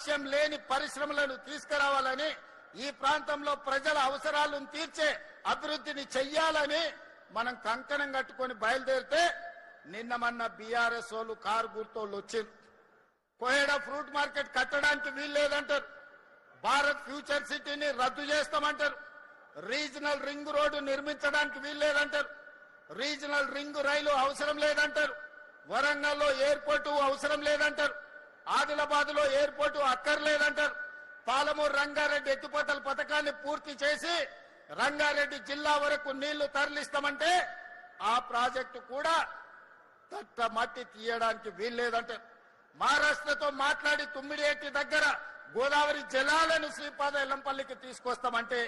లక్ష్యం లేని పరిశ్రమలను తీసుకురావాలని, ఈ ప్రాంతంలో ప్రజల అవసరాలను తీర్చే అభివృద్ధిని చెయ్యాలని మనం కంకణం కట్టుకొని బయలుదేరితే నిన్న మొన్న బీఆర్ఎస్ వాళ్ళు కారు గుర్తోళ్ళు వచ్చారు. కోహెడా ఫ్రూట్ మార్కెట్ కట్టడానికి వీలు లేదంటారు. భారత్ ఫ్యూచర్ సిటీని రద్దు చేస్తామంటారు. రీజనల్ రింగ్ రోడ్డు నిర్మించడానికి వీలు లేదంటారు. రీజనల్ రింగ్ రైలు అవసరం లేదంటారు. వరంగల్లో ఎయిర్పోర్టు అవసరం లేదంటారు. ఆదిలాబాద్ లో ఎయిర్పోర్టు అక్కర్లేదంటారు. పాలమూరు రంగారెడ్డి ఎత్తిపోతల పథకాన్ని పూర్తి చేసి రంగారెడ్డి జిల్లా వరకు నీళ్లు తరలిస్తామంటే ఆ ప్రాజెక్టు కూడా తట్ట మట్టి తీయడానికి వీల్లేదంటారు. మహారాష్ట్రతో మాట్లాడి తుమ్మిడియేటి దగ్గర గోదావరి జలాలను శ్రీపాద ఎల్లంపల్లికి తీసుకొస్తామంటే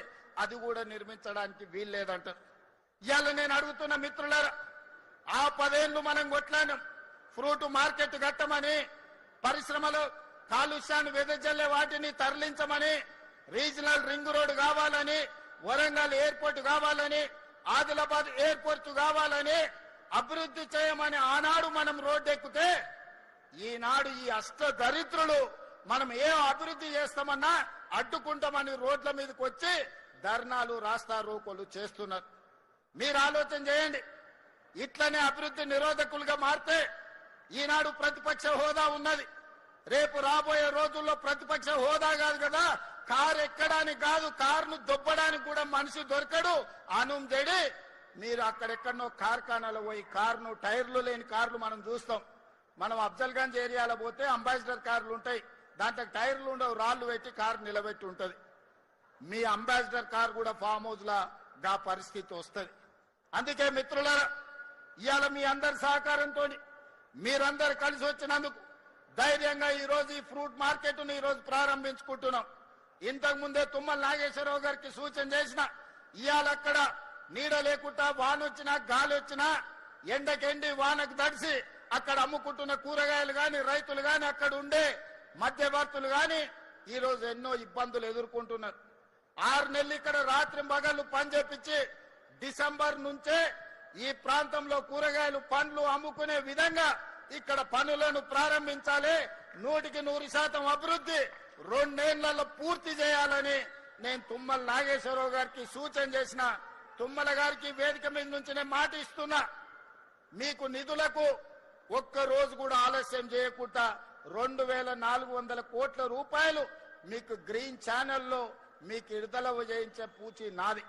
అది కూడా నిర్మించడానికి వీల్లేదంటారు. ఇవాళ నేను అడుగుతున్న మిత్రులారా, ఆ 10 ఏళ్లు మనం కొట్లాను ఫ్రూట్ మార్కెట్ కట్టమని, పరిశ్రమలు కాలుష్యాన్ని వెదజల్లే వాటిని తరలించమని, రీజనల్ రింగ్ రోడ్డు కావాలని, వరంగల్ ఎయిర్పోర్ట్ కావాలని, ఆదిలాబాద్ ఎయిర్పోర్ట్ కావాలని అభివృద్ధి చేయమని ఆనాడు మనం రోడ్డెక్కితే ఈనాడు ఈ అష్ట దరిద్రులు మనం ఏ అభివృద్ధి చేస్తామన్నా అడ్డుకుంటామని రోడ్ల మీదకి వచ్చి ధర్నాలు రాస్తా రోకోలు చేస్తున్నారు. మీరు ఆలోచన చేయండి. ఇట్లనే అభివృద్ధి నిరోధకులుగా మారితే ఈనాడు ప్రతిపక్ష హోదా ఉన్నది. రేపు రాబోయే రోజుల్లో ప్రతిపక్ష హోదా కాదు కదా, కారు ఎక్కడానికి కాదు, కారును దొబ్బడానికి కూడా మనిషి దొరకడు. అనుంజడి మీరు అక్కడెక్కడనో కార్ఖానాలో పోయి కారును టైర్లు లేని కార్లు మనం చూస్తాం. మనం అఫ్జల్గంజ్ ఏరియాలో పోతే అంబాసిడర్ కార్లు ఉంటాయి, దాంట్లో టైర్లు ఉండవు, రాళ్లు పెట్టి కారు నిలబెట్టి ఉంటది. మీ అంబాసిడర్ కార్ కూడా ఫామ్ హౌస్ గా పరిస్థితి వస్తుంది. అందుకే మిత్రులారా, ఇవాళ మీ అందరి సహకారంతో మీరందరు కలిసి వచ్చినందుకు ధైర్యంగా ఈ రోజు ఈ ఫ్రూట్ మార్కెట్ ను ఈ రోజు ప్రారంభించుకుంటున్నాం. ఇంతకు ముందే తుమ్మల నాగేశ్వరరావు గారికి సూచన చేసిన, ఇవాళ అక్కడ నీడ లేకుండా వానొచ్చినా గాలి వచ్చినా ఎండకెండి వానకు తడిసి అక్కడ అమ్ముకుంటున్న కూరగాయలు గాని, రైతులు గాని, అక్కడ ఉండే మధ్యవర్తులు గాని ఈ రోజు ఎన్నో ఇబ్బందులు ఎదుర్కొంటున్నారు. 6 నెలలు ఇక్కడ రాత్రి పగళ్ళు పని చేపించి డిసెంబర్ నుంచే ఈ ప్రాంతంలో కూరగాయలు పండ్లు అమ్ముకునే విధంగా ఇక్కడ పనులను ప్రారంభించాలి. 100% అభివృద్ధి 2 ఏళ్లలో పూర్తి చేయాలని నేను తుమ్మల నాగేశ్వరరావు గారికి సూచన చేసిన. తుమ్మల గారికి వేదిక మీద నుంచి నేను మాట ఇస్తున్నా, మీకు నిధులకు ఒక్క రోజు కూడా ఆలస్యం చేయకుండా 2400 కోట్ల రూపాయలు మీకు గ్రీన్ ఛానల్లో మీకు విడుదల చేయించే పూచి నాది.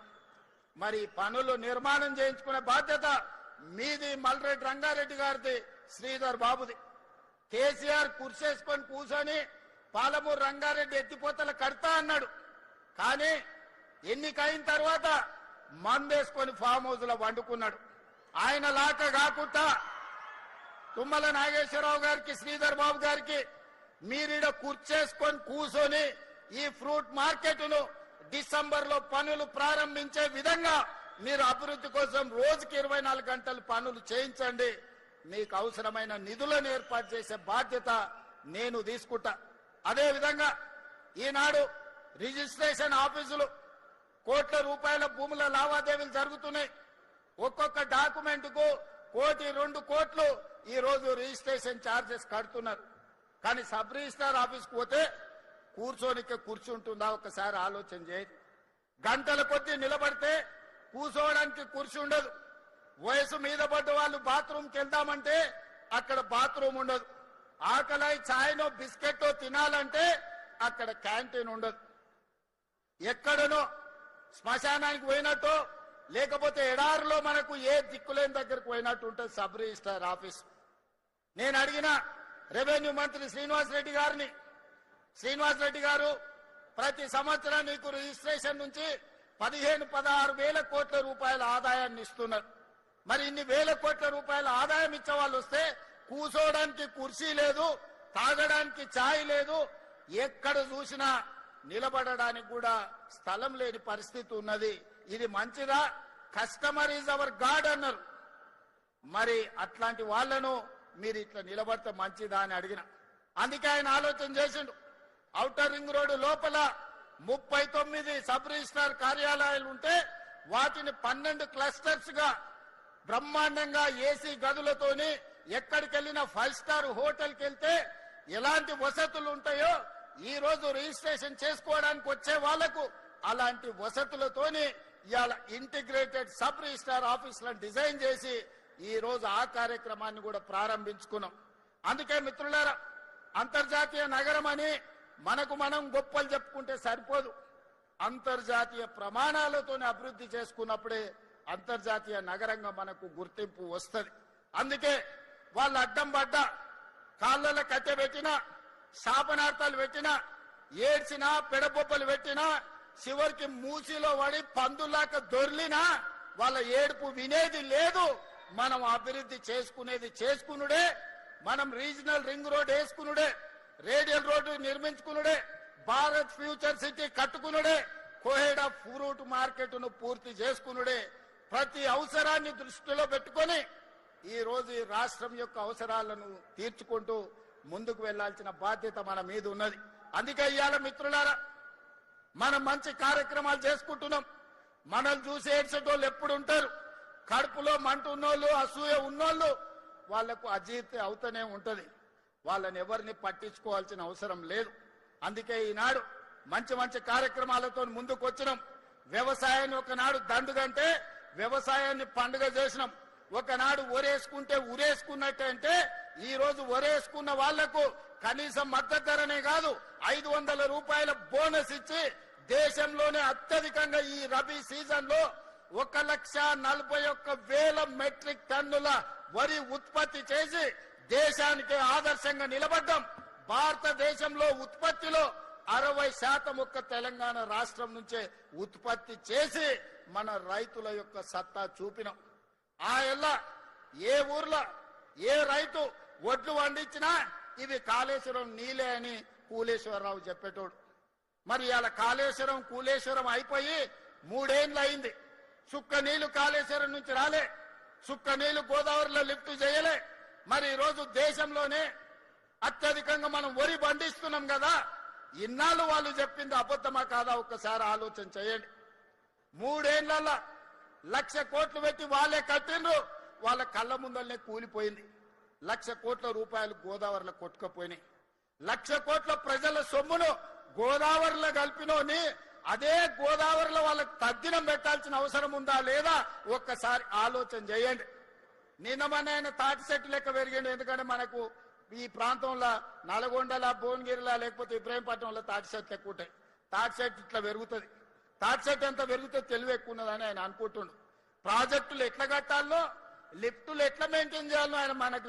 మరి పనులు నిర్మాణం చేయించుకునే బాధ్యత మీది, మల్రెడ్డి రంగారెడ్డి గారిది, శ్రీధర్ బాబుది. కేసీఆర్ కుర్చేసుకొని కూర్చొని పాలమూరు రంగారెడ్డి ఎత్తిపోతల కడతా అన్నాడు. కానీ ఎన్నికైన తర్వాత మందేసుకొని ఫామ్ హౌస్ లో వండుకున్నాడు. ఆయన లాక కాకుండా తుమ్మల నాగేశ్వరరావు గారికి, శ్రీధర్ బాబు గారికి మీరీడ కుర్చేసుకొని కూర్చొని ఈ ఫ్రూట్ మార్కెట్ ను డిసెంబర్ లో పనులు ప్రారంభించే విధంగా మీరు అభివృద్ధి కోసం రోజుకి 24 గంటలు పనులు చేయించండి. మీకు అవసరమైన నిధులను ఏర్పాటు చేసే బాధ్యత నేను తీసుకుంటా. అదే విధంగా ఈనాడు రిజిస్ట్రేషన్ ఆఫీసులు కోట్ల రూపాయల భూముల లావాదేవీలు జరుగుతున్నాయి. ఒక్కొక్క డాక్యుమెంట్ కు 1 కోటి 2 కోట్లు ఈ రోజు రిజిస్ట్రేషన్ ఛార్జెస్ కడుతున్నారు. కానీ సబ్ రిజిస్ట్రార్ ఆఫీస్కి పోతే కూర్చోనికే కుర్చీ ఉంటుందా? ఒకసారి ఆలోచన చేయండి. గంటల కొద్దీ నిలబడితే కూర్చోవడానికి కుర్చీ ఉండదు. వయసు మీద పడ్డ వాళ్ళు బాత్రూమ్కి వెళ్దామంటే అక్కడ బాత్రూమ్ ఉండదు. ఆకలి ఛాయ్నో బిస్కెట్టో తినాలంటే అక్కడ క్యాంటీన్ ఉండదు. ఎక్కడనో శ్మశానానికి పోయినట్టు లేకపోతే ఎడారిలో మనకు ఏ దిక్కులేని దగ్గరకు పోయినట్టు ఉంటుంది సబ్ రిజిస్ట్రార్ ఆఫీస్. నేను అడిగిన రెవెన్యూ మంత్రి శ్రీనివాసరెడ్డి గారిని, శ్రీనివాసరెడ్డి గారు ప్రతి సంవత్సరం నీకు రిజిస్ట్రేషన్ నుంచి 15-16 వేల కోట్ల రూపాయల ఆదాయాన్ని ఇస్తున్నారు. మరి ఇన్ని వేల కోట్ల రూపాయల ఆదాయం ఇచ్చే వాళ్ళు వస్తే కూర్చోవడానికి కుర్చీ లేదు, తాగడానికి ఛాయ్ లేదు, ఎక్కడ చూసినా నిలబడడానికి కూడా స్థలం లేని పరిస్థితి ఉన్నది. ఇది మంచిదా? కస్టమర్ ఈజ్ అవర్ గాడ్ అన్నారు. మరి అట్లాంటి వాళ్లను మీరు ఇట్లా నిలబడితే మంచిదా అని అడిగిన. అందుకే ఆయన ఆలోచన చేసిండు. ఔటర్ రింగ్ రోడ్డు లోపల 39 సబ్ రిజిస్ట్రార్ కార్యాలయాలు ఉంటే వాటిని 12 క్లస్టర్స్ గా బ్రహ్మాండంగా ఏసీ గదులతోని ఎక్కడికి వెళ్ళినా 5 స్టార్ హోటల్కి వెళ్తే ఎలాంటి వసతులు ఉంటాయో ఈ రోజు రిజిస్ట్రేషన్ చేసుకోవడానికి వచ్చే వాళ్లకు అలాంటి వసతులతోని ఇవాళ ఇంటిగ్రేటెడ్ సబ్ రిజిస్ట్రార్ ఆఫీసులను డిజైన్ చేసి ఈ రోజు ఆ కార్యక్రమాన్ని కూడా ప్రారంభించుకున్నాం. అందుకే మిత్రులారా, అంతర్జాతీయ నగరం అని మనకు మనం గొప్పలు చెప్పుకుంటే సరిపోదు. అంతర్జాతీయ ప్రమాణాలతోనే అభివృద్ధి చేసుకున్నప్పుడే అంతర్జాతీయ నగరంగా మనకు గుర్తింపు వస్తుంది. అందుకే వాళ్ళు అడ్డం పడ్డా, కాళ్ళలో కట్టె పెట్టినా, శాపనార్థాలు పెట్టినా, ఏడ్చినా, పెడబొబ్బలు పెట్టినా, చివరికి మూసిలో పడి పందులాక దొర్లినా వాళ్ళ ఏడుపు వినేది లేదు. మనం అభివృద్ధి చేసుకునుడే, మనం రీజనల్ రింగ్ రోడ్ వేసుకునుడే, రేడియల్ రోడ్డు నిర్మించుకునుడే, భారత్ ఫ్యూచర్ సిటీ కట్టుకునుడే, కోహెడా ఫ్రూట్ మార్కెట్ ను పూర్తి చేసుకునుడే. ప్రతి అవసరాన్ని దృష్టిలో పెట్టుకొని ఈ రోజు ఈ రాష్ట్రం యొక్క అవసరాలను తీర్చుకుంటూ ముందుకు వెళ్లాల్సిన బాధ్యత మన మీద ఉన్నది. అందుకే ఇవాళ మిత్రులారా, మనం మంచి కార్యక్రమాలు చేసుకుంటున్నాం. మనల్ని చూసి ఏడ్చేటోళ్ళు ఎప్పుడు ఉంటారు. కడుపులో మంట ఉన్నోళ్ళు, అసూయ ఉన్నోళ్ళు వాళ్లకు అజీర్తి అవుతూనే ఉంటది. వాళ్ళని ఎవరిని పట్టించుకోవాల్సిన అవసరం లేదు. అందుకే ఈనాడు మంచి మంచి కార్యక్రమాలతో ముందుకు వచ్చినాం. వ్యవసాయాన్ని ఒకనాడు దండుగంటే వ్యవసాయాన్ని పండుగ చేసినాం. ఒకనాడు ఒరేసుకుంటే ఉరేసుకున్నట్టే అంటే ఈ రోజు ఒరేసుకున్న వాళ్లకు కనీసం మద్దతు ధరనే కాదు 500 రూపాయల బోనస్ ఇచ్చి దేశంలోనే అత్యధికంగా ఈ రబీ సీజన్ లో 1,41,000 మెట్రిక్ టన్నుల వరి ఉత్పత్తి చేసి దేశానికి ఆదర్శంగా నిలబడ్డాం. భారతదేశంలో ఉత్పత్తిలో 60% ఒక్క తెలంగాణ రాష్ట్రం నుంచే ఉత్పత్తి చేసి మన రైతుల యొక్క సత్తా చూపినాం. ఆ ఎల్లా ఏ ఊర్లో ఏ రైతు వడ్లు పండించినా ఇవి కాళేశ్వరం నీలే అని కూలేశ్వరరావు చెప్పేటోడు. మరి ఇలా కాళేశ్వరం కూలేశ్వరం అయిపోయి 3 ఏళ్ళు అయింది. చుక్క నీళ్లు కాళేశ్వరం నుంచి రాలే, చుక్క నీళ్లు గోదావరిలో లిఫ్ట్ చేయలే. మరి ఈ రోజు దేశంలోనే అత్యధికంగా మనం వరి పండిస్తున్నాం కదా. ఇన్నాళ్ళు వాళ్ళు చెప్పింది అబద్ధమా కాదా ఒక్కసారి ఆలోచన చేయండి. 3 ఏళ్లలో 1,00,000 కోట్లు పెట్టి వాళ్ళే కట్టిండ్రు, వాళ్ళ కళ్ళ ముందరనే కూలిపోయింది. 1,00,000 కోట్ల రూపాయలు గోదావరిలో కొట్టుకుపోయినాయి. 1,00,000 కోట్ల ప్రజల సొమ్మును గోదావరిలో కలిపినోని అదే గోదావరిలో వాళ్ళకి తద్దినం పెట్టాల్సిన అవసరం ఉందా లేదా ఒక్కసారి ఆలోచన చేయండి. నిన్న మన ఆయన తాటి చెట్టు లెక్క పెరిగిండు. ఎందుకంటే మనకు ఈ ప్రాంతంలో నల్గొండల, భువనగిరిలా లేకపోతే ఇబ్రాహీంపట్నంలో తాటి చెట్లు ఎక్కువ ఉంటాయి. తాటి చెట్టు ఇట్లా పెరుగుతుంది. తాటి చెట్టు ఎంత పెరిగితే తెలివి ఎక్కువ ఉన్నదని ఆయన అనుకుంటుండు. ప్రాజెక్టులు ఎట్లా కట్టాలో, లిఫ్టులు ఎట్లా మెయింటైన్ చేయాలో ఆయన మనకు